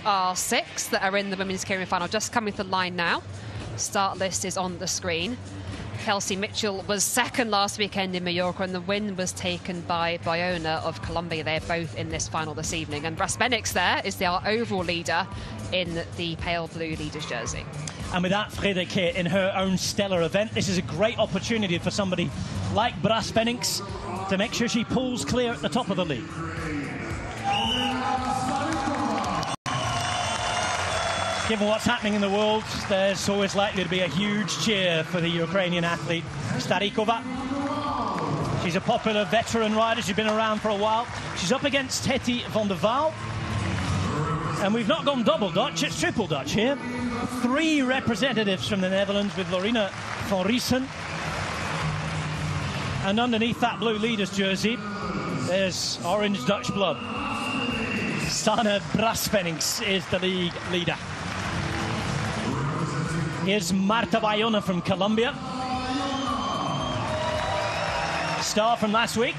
are 6 that are in the women's Keirin final, just coming to the line now. Start list is on the screen. Kelsey Mitchell was second last weekend in Mallorca, and the win was taken by Bayona of Colombia. They're both in this final this evening. And Braspenix there is our overall leader in the pale blue leaders jersey. And with that, Frederike in her own stellar event, this is a great opportunity for somebody like Braspenix to make sure she pulls clear at the top of the league. Given what's happening in the world, there's always likely to be a huge cheer for the Ukrainian athlete Starikova. She's a popular veteran rider. She's been around for a while. She's up against Hetty van der Waal. And we've not gone double Dutch, it's triple Dutch here. 3 representatives from the Netherlands with Lorena van Riesen. And underneath that blue leaders jersey, there's orange Dutch blood. Sanne Braspenix is the league leader. Here's Marta Bayona from Colombia. Star from last week.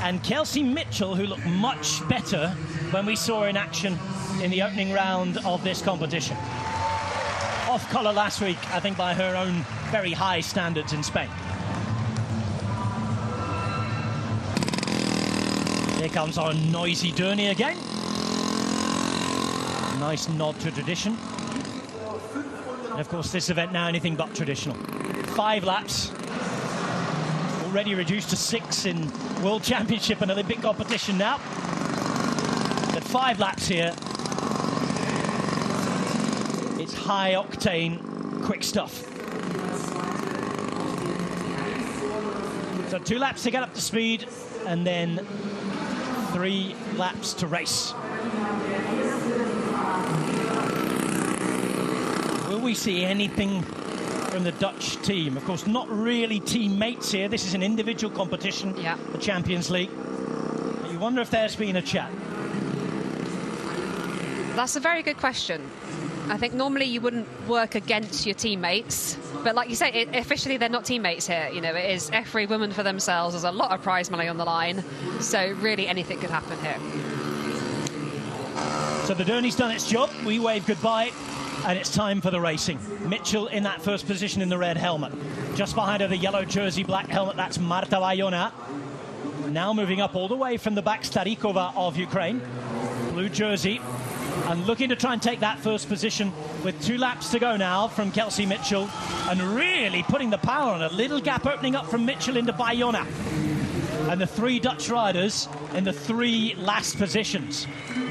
And Kelsey Mitchell, who looked much better when we saw her in action in the opening round of this competition. Off colour last week, I think, by her own very high standards in Spain. Here comes our noisy Derny again. Nice nod to tradition. And of course, this event now anything but traditional. 5 laps. Already reduced to 6 in World Championship and Olympic competition now. But 5 laps here. It's high octane, quick stuff. So 2 laps to get up to speed, and then 3 laps to race. Will we see anything from the Dutch team? Of course, not really teammates here. This is an individual competition, the Champions League. But you wonder if there's been a chat. That's a very good question. I think normally you wouldn't work against your teammates, but like you say, officially they're not teammates here. You know, it is every woman for themselves. There's a lot of prize money on the line, so really anything could happen here. So the Derny's done its job. We wave goodbye, and it's time for the racing. Mitchell in that first position in the red helmet. Just behind her, the yellow jersey, black helmet, that's Marta Bayona. Now moving up all the way from the back, Starikova of Ukraine. Blue jersey. And looking to try and take that first position with 2 laps to go now from Kelsey Mitchell. And really putting the power on. A little gap opening up from Mitchell into Bayona. And the 3 Dutch riders in the 3 last positions.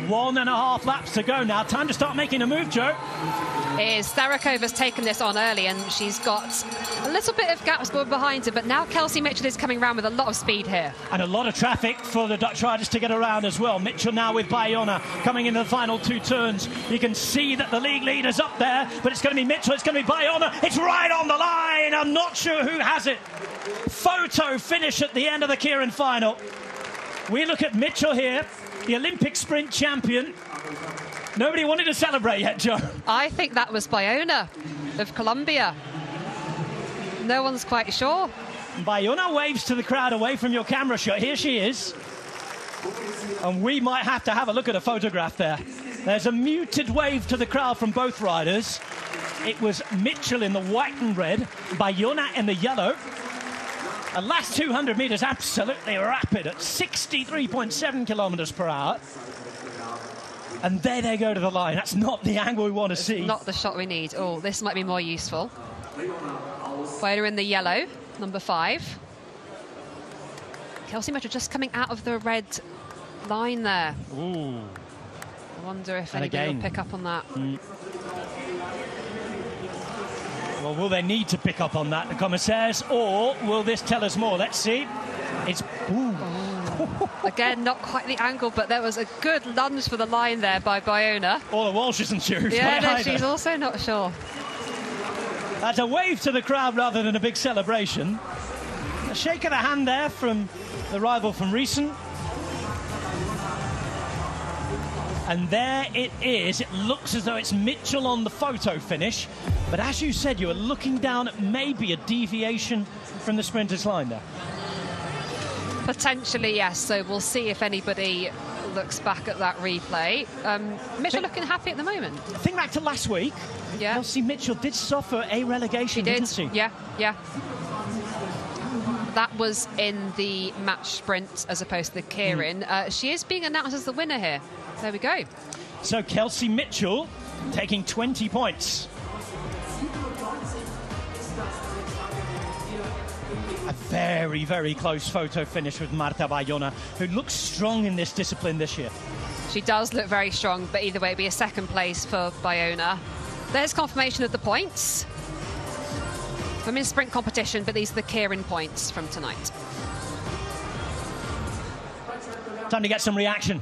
1.5 laps to go now. Time to start making a move, Joe. Starikova's taken this on early, and she's got a little bit of gaps behind her, but now Kelsey Mitchell is coming around with a lot of speed here. And a lot of traffic for the Dutch riders to get around as well. Mitchell now with Bayona coming into the final 2 turns. You can see that the league leader's up there, but it's going to be Mitchell, it's going to be Bayona. It's right on the line. I'm not sure who has it. Photo finish at the end of the Keirin final. We look at Mitchell here, the Olympic sprint champion. Nobody wanted to celebrate yet, Joe. I think that was Bayona of Colombia. No one's quite sure. Bayona waves to the crowd away from your camera shot. Here she is. And we might have to have a look at a photograph there. There's a muted wave to the crowd from both riders. It was Mitchell in the white and red, Bayona in the yellow. The last 200 metres absolutely rapid at 63.7 kilometres per hour. And there they go to the line. That's not the angle we want to see. Not the shot we need. Oh, this might be more useful. Bayona in the yellow, number 5. Kelsey Mitchell just coming out of the red line there. Ooh. I wonder if anybody will pick up on that. Well, will they need to pick up on that, the commissaires, or will this tell us more? Let's see. It's... Ooh. Again, not quite the angle, but there was a good lunge for the line there by Bayona. All the Walsh isn't sure. Yeah, no, she's also not sure. That's a wave to the crowd rather than a big celebration. A shake of the hand there from the rival from Riesen. And there it is. It looks as though it's Mitchell on the photo finish. But as you said, you were looking down at maybe a deviation from the sprinter's line there. Potentially, yes. So we'll see if anybody looks back at that replay. Mitchell looking happy at the moment. Think back to last week. Yeah. Kelsey Mitchell did suffer a relegation, didn't she? Yeah, yeah. That was in the match sprint as opposed to the Keirin. She is being announced as the winner here. There we go. So Kelsey Mitchell taking 20 points. A very, very close photo finish with Marta Bayona, who looks strong in this discipline this year. She does look very strong, but either way, it'd be a second place for Bayona. There's confirmation of the points. Women's sprint competition, but these are the Keirin points from tonight. Time to get some reaction.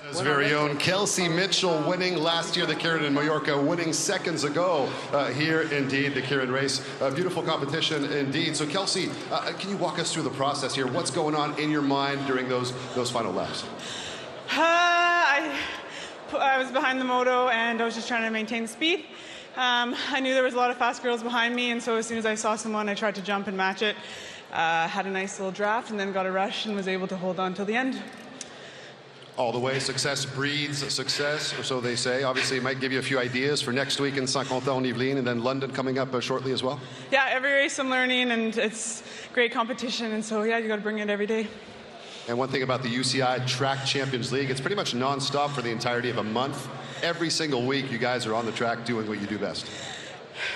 His very own Kelsey Mitchell winning last year the Keirin in Mallorca, winning seconds ago here indeed the Keirin race. A beautiful competition indeed. So Kelsey, can you walk us through the process here? What's going on in your mind during those final laps? I was behind the moto and I was just trying to maintain speed. I knew there was a lot of fast girls behind me, and so as soon as I saw someone, I tried to jump and match it. Had a nice little draft and then got a rush and was able to hold on till the end. All the way, success breeds success, or so they say. Obviously, it might give you a few ideas for next week in Saint-Quentin-en-Yvelines, and then London coming up shortly as well. Yeah, every race I'm learning, and it's great competition, and so yeah, you got to bring it every day. And one thing about the UCI Track Champions League, it's pretty much non-stop for the entirety of a month. Every single week, you guys are on the track doing what you do best.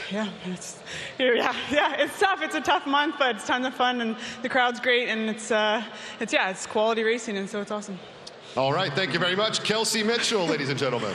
Yeah, it's tough. It's a tough month, but it's tons of fun, and the crowd's great, and it's quality racing, and so it's awesome. All right, thank you very much. Kelsey Mitchell, ladies and gentlemen.